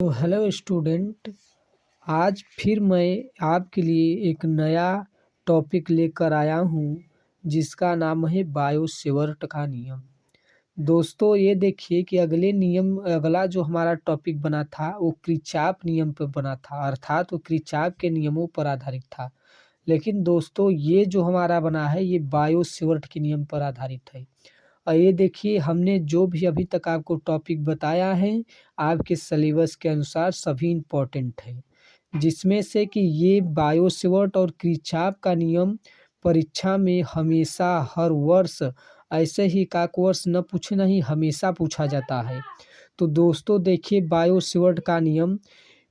तो hello student. आज फिर मैं आपके लिए एक नया टॉपिक लेकर आया हूँ जिसका नाम है बायो-सेवर्ट का नियम। दोस्तों ये देखिए कि अगला जो हमारा टॉपिक बना था वो किरचॉफ नियम पर बना था, अर्थात वो किरचॉफ के नियमों पर आधारित था। लेकिन दोस्तों ये जो हमारा बना है ये बायो-सेवर्ट के नियम पर आधारित है। और ये देखिए हमने जो भी अभी तक आपको टॉपिक बताया है आपके सिलेबस के अनुसार सभी इम्पोर्टेंट है, जिसमें से कि ये बायो-सेवर्ट और किरचॉफ का नियम परीक्षा में हमेशा हर वर्ष ऐसे ही एकाक वर्ष न पूछे नहीं हमेशा पूछा जाता है। तो दोस्तों देखिए बायो-सेवर्ट का नियम,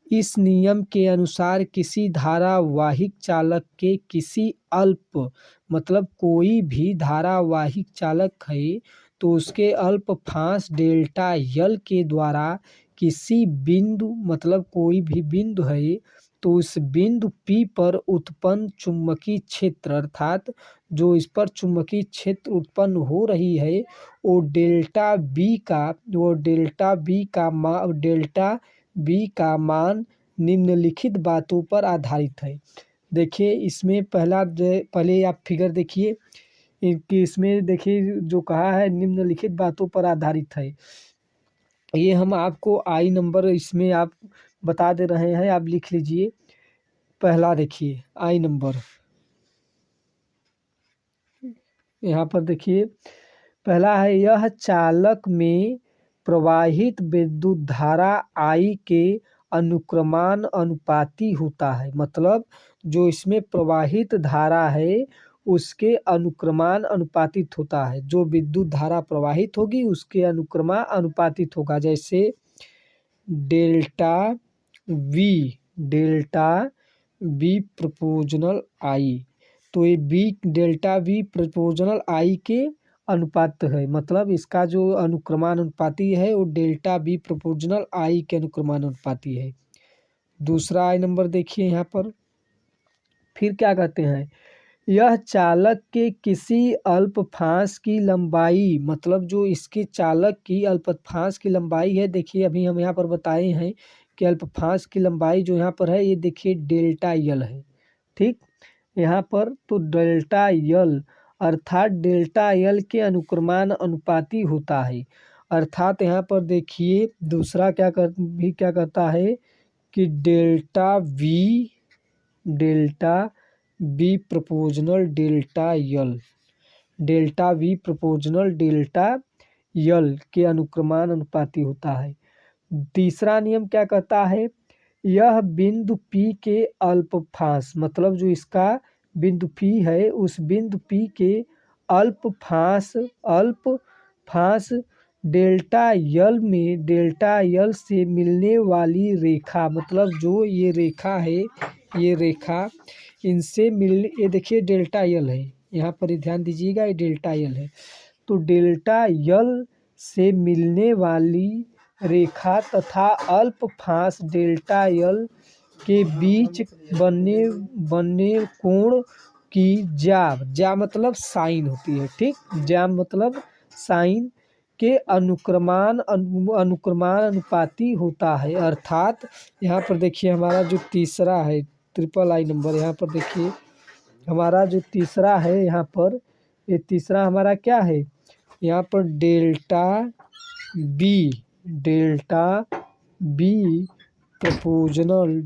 इस नियम के अनुसार किसी धारावाहिक चालक के किसी अल्प मतलब कोई भी धारावाहिक चालक है तो उसके अल्पफांस डेल्टा यल के द्वारा किसी बिंदु मतलब कोई भी बिंदु है तो उस बिंदु P पर उत्पन्न चुंबकीय क्षेत्र अर्थात जो इस पर चुंबकीय क्षेत्र उत्पन्न हो रही है वो डेल्टा बी का मान निम्नलिखित बातों पर आधारित है। देखिए इसमें पहले आप फिगर देखिए कि इसमें देखिए जो कहा है निम्नलिखित बातों पर आधारित है। ये हम आपको आई नंबर इसमें आप बता दे रहे हैं, आप लिख लीजिए। पहला देखिए आई नंबर, यहाँ पर देखिए पहला है यह चालक में प्रवाहित विद्युत धारा I के अनुक्रमान अनुपाती होता है। मतलब जो इसमें प्रवाहित धारा है उसके अनुक्रमान अनुपातित होता है। जो विद्युत धारा प्रवाहित होगी उसके अनुक्रमान अनुपातित होगा। जैसे डेल्टा V प्रोपोर्शनल I, तो ये डेल्टा V प्रोपोर्शनल I के अनुपात है। मतलब इसका जो अनुक्रमान अनुपाती है वो डेल्टा V प्रोपोर्शनल I के अनुक्रमान अनुपाती है। दूसरा आई नंबर देखिए यहाँ पर फिर क्या कहते हैं, यह चालक के किसी अल्पफांस की लंबाई मतलब जो इसके चालक की अल्पफांस की लंबाई है। देखिए अभी हम यहाँ पर बताए हैं कि अल्पफांस की लंबाई जो यहाँ पर है ये देखिए डेल्टा यल है। ठीक, यहाँ पर तो डेल्टा यल अर्थात डेल्टा यल के अनुक्रमान अनुपाती होता है। अर्थात यहाँ पर देखिए दूसरा क्या कहता है कि डेल्टा V प्रोपोर्शनल डेल्टा यल के अनुक्रमान अनुपाती होता है। तीसरा नियम क्या कहता है, यह बिंदु P के अल्पफांस मतलब जो इसका बिंदु P है उस बिंदु P के अल्पफांस डेल्टा यल से मिलने वाली रेखा मतलब जो ये रेखा है ये रेखा इनसे ये देखिए डेल्टा यल है, यहाँ पर ध्यान दीजिएगा ये डेल्टा यल है। तो डेल्टा यल से मिलने वाली रेखा तथा अल्पफांस डेल्टा यल के बीच बनने कोण की ज्या मतलब साइन होती है। ठीक, ज्या मतलब साइन के अनुक्रमान अनुपाती होता है। अर्थात यहाँ पर देखिए हमारा जो तीसरा है ट्रिपल आई नंबर, यहाँ पर देखिए हमारा जो तीसरा है यहाँ पर ये तीसरा हमारा क्या है, यहाँ पर delta B proportional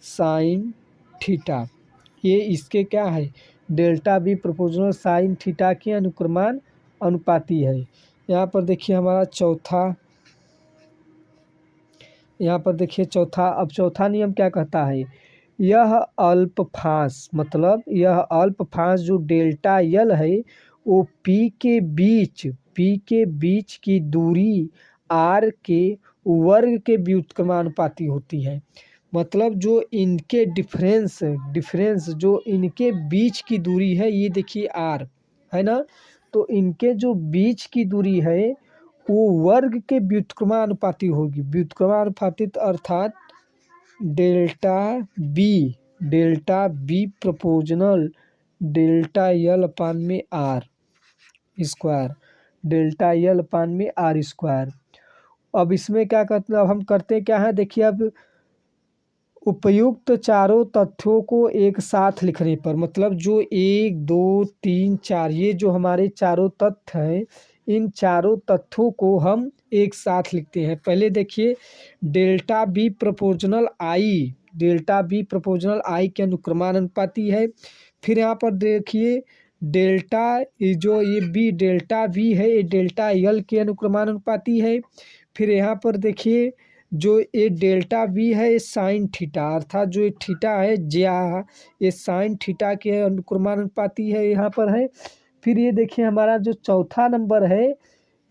sine theta, ये इसके क्या है delta B proportional sine theta के अनुक्रमान अनुपाती है। यहाँ पर देखिए हमारा चौथा नियम क्या कहता है, यह अल्पफांस मतलब यह अल्पफांस जो डेल्टा यल है वो P के बीच की दूरी R के वर्ग के व्युत्क्रमानुपाती होती है। मतलब जो इनके डिफरेंस जो इनके बीच की दूरी है ये देखिए R है ना, तो इनके जो बीच की दूरी है वो वर्ग के व्युत्क्रमानुपाती होगी। व्युत्क्रमानुपातित अर्थात डेल्टा बी प्रोपोर्शनल डेल्टा यल अपान में आर स्क्वायर, डेल्टा यल अपान में आर स्क्वायर। अब इसमें क्या करते हैं, अब हम करते क्या है, देखिए अब उपयुक्त चारों तथ्यों को एक साथ लिखने पर, मतलब जो 1 2 3 4 ये जो हमारे चारों तथ्य हैं, इन चारों तथ्यों को हम एक साथ लिखते हैं। पहले देखिए delta B proportional I, delta B proportional आई के अनुक्रमानुपाती है। फिर यहाँ पर देखिए डेल्टा जो ये बी डेल्टा बी है ये डेल्टा यल के अनुक्रमानुपाती है। फिर यहाँ पर देखिए जो ये डेल्टा बी है ये साइन थीटा, अर्थात जो ये थीटा है ज्या ये साइन थीटा के अनुक्रमानुपाती है यहाँ पर है। फिर ये देखिए हमारा जो चौथा नंबर है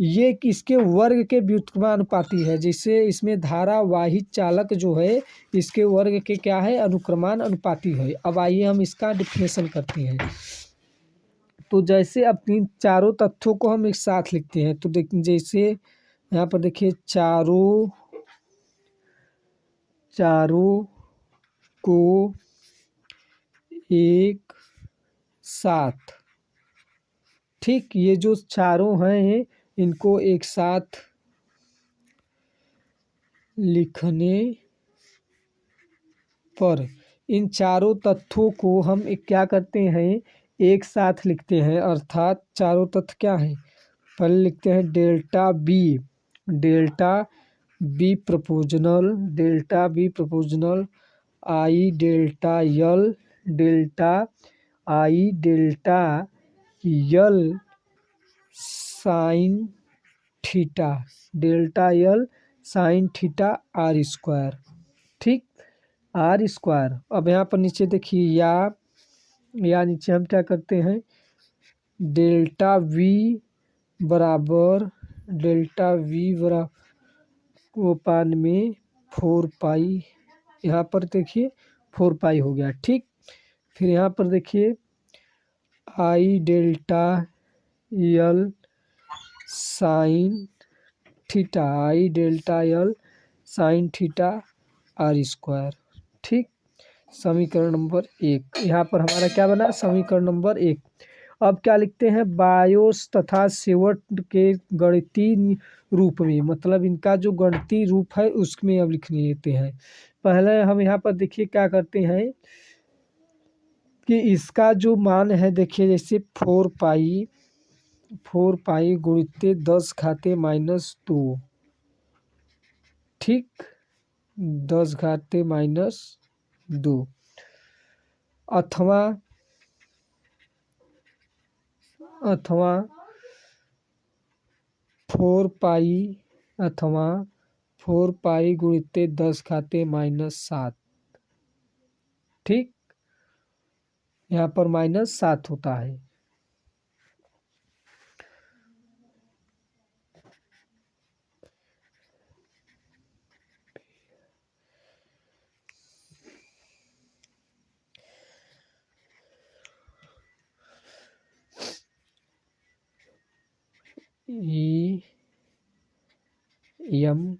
ये किसके वर्ग के व्युत्क्रमानुपाती है, जिससे इसमें धारावाहिक चालक जो है इसके वर्ग के क्या है अनुक्रमान अनुपाती है। अब आइए हम इसका डिफिनेशन करते हैं। तो जैसे अब तीन चारों तथ्यों को हम एक साथ लिखते हैं, तो देख जैसे यहाँ पर देखिए चारों को एक साथ, ठीक, ये जो चारों हैं इनको एक साथ लिखने पर इन चारों तथ्यों को हम एक क्या करते हैं एक साथ लिखते हैं। अर्थात चारों तथ्य क्या हैं, पहले लिखते हैं delta B proportional, delta B proportional I delta L, delta I delta L sine theta, delta L sine theta R square, ठीक, आर स्क्वायर। अब यहाँ पर नीचे देखिए या नीचे हम क्या करते हैं डेल्टा वी बराबर ओपान में 4 पाई, यहाँ पर देखिए 4 पाई हो गया, ठीक। फिर यहाँ पर देखिए I delta L sine theta, I delta L sine theta R square, ठीक। समीकरण नंबर 1 यहाँ पर हमारा क्या बना समीकरण नंबर 1। अब क्या लिखते हैं बायोस तथा सेवर्ट के गणितीय रूप में, मतलब इनका जो गणितीय रूप है उसमें अब लिख लेते हैं। पहले हम यहाँ पर देखिए क्या करते हैं कि इसका जो मान है देखिए जैसे 4 पाई गुणित 10⁻⁻², ठीक, 10⁻⁻² अथवा 4 पाई गुणित 10⁻⁻7, ठीक, यहाँ पर -7 होता है। एम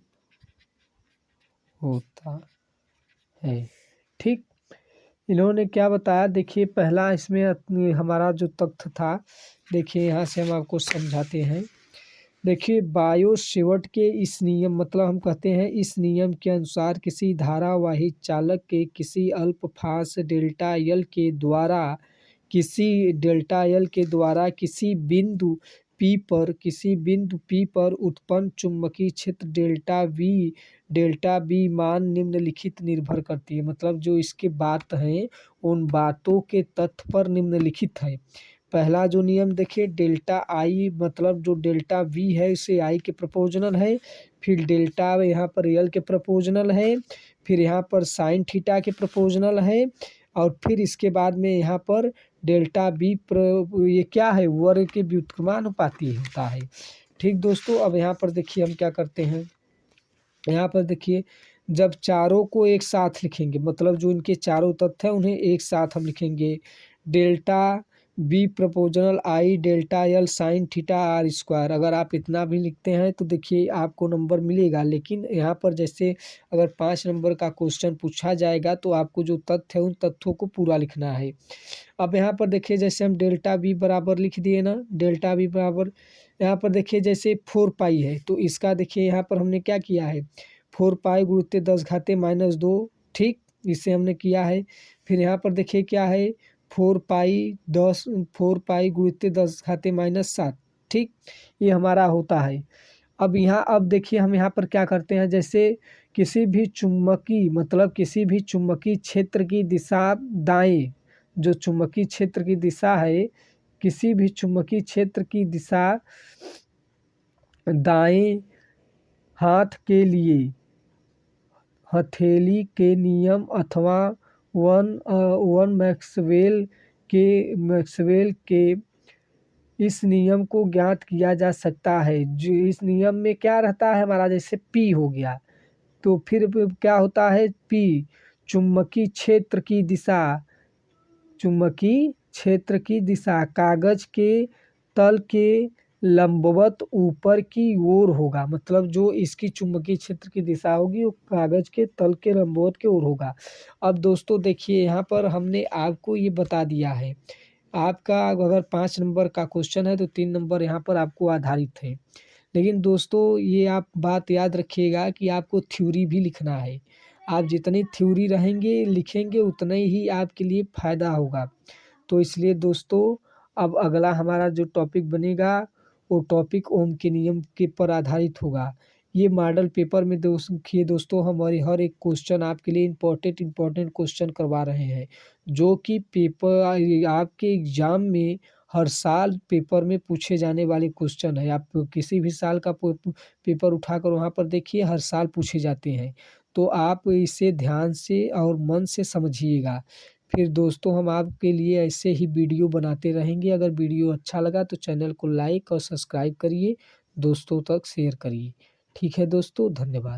होता है, ठीक। इन्होंने क्या बताया देखिए पहला इसमें हमारा जो तथ्य था, देखिए यहाँ से हम आपको समझाते हैं। देखिए बायो-सेवर्ट के इस नियम, मतलब हम कहते हैं इस नियम के अनुसार किसी धारावाहिक चालक के किसी अल्पफास डेल्टा यल के द्वारा किसी बिंदु P पर उत्पन्न चुंबकीय क्षेत्र डेल्टा बी मान निम्नलिखित निर्भर करती है, मतलब जो इसके बात हैं उन बातों के तथ्य पर निम्नलिखित है। पहला जो नियम देखिए डेल्टा आई, मतलब जो डेल्टा वी है इसे आई के प्रोपोर्शनल है। फिर डेल्टा यहाँ पर यल के प्रोपोर्शनल है। फिर यहाँ पर साइन थीटा के प्रोपोर्शनल है। और फिर इसके बाद में यहाँ पर डेल्टा बी ये क्या है वर्ग के व्युत्क्रमानुपाती होता है, ठीक दोस्तों। अब यहाँ पर देखिए हम क्या करते हैं, यहाँ पर देखिए जब चारों को एक साथ लिखेंगे, मतलब जो इनके चारों तथ्य हैं उन्हें एक साथ हम लिखेंगे। Delta B proportional I delta L sine theta R square. अगर आप इतना भी लिखते हैं तो देखिए आपको नंबर मिलेगा। लेकिन यहाँ पर जैसे अगर 5 नंबर का क्वेश्चन पूछा जाएगा तो आपको जो तथ्य है उन तथ्यों को पूरा लिखना है। अब यहाँ पर देखिए जैसे हम डेल्टा बी बराबर लिख दिए ना, डेल्टा बी बराबर यहाँ पर देखिए जैसे 4 पाई है तो इसका देखिए यहाँ पर हमने क्या किया है, 4 पाई गुणित 10⁻−2, ठीक, इससे हमने किया है। फिर यहाँ पर देखिए क्या है, 4 पाई गुणित 10⁻7, ठीक, ये हमारा होता है। अब देखिए हम यहाँ पर क्या करते हैं, जैसे किसी भी चुंबकीय क्षेत्र की दिशा दाएं, जो चुंबकीय क्षेत्र की दिशा है, किसी भी चुंबकीय क्षेत्र की दिशा दाएं हाथ के लिए हथेली के नियम अथवा वन मैक्सवेल के इस नियम को ज्ञात किया जा सकता है। जो इस नियम में क्या रहता है हमारा, जैसे P हो गया तो फिर क्या होता है, P चुंबकीय क्षेत्र की दिशा कागज के तल के लंबवत ऊपर की ओर होगा। मतलब जो इसकी चुंबकीय क्षेत्र की दिशा होगी वो कागज के तल के लंबवत की ओर होगा। अब दोस्तों देखिए यहाँ पर हमने आपको ये बता दिया है। आपका अगर 5 नंबर का क्वेश्चन है तो 3 नंबर यहाँ पर आपको आधारित है। लेकिन दोस्तों ये आप बात याद रखिएगा कि आपको थ्योरी भी लिखना है। आप जितनी थ्योरी रहेंगे लिखेंगे उतना ही आपके लिए फ़ायदा होगा। तो इसलिए दोस्तों अब अगला हमारा जो टॉपिक बनेगा वो टॉपिक ओम के नियम के पर आधारित होगा। ये मॉडल पेपर में दोस्तों हमारे हर एक क्वेश्चन आपके लिए इम्पोर्टेंट क्वेश्चन करवा रहे हैं, जो कि पेपर आपके एग्जाम में हर साल पेपर में पूछे जाने वाले क्वेश्चन है। आप किसी भी साल का पेपर उठाकर वहाँ पर देखिए, हर साल पूछे जाते हैं। तो आप इसे ध्यान से और मन से समझिएगा। फिर दोस्तों हम आपके लिए ऐसे ही वीडियो बनाते रहेंगे। अगर वीडियो अच्छा लगा तो चैनल को लाइक और सब्सक्राइब करिए, दोस्तों तक शेयर करिए। ठीक है दोस्तों, धन्यवाद।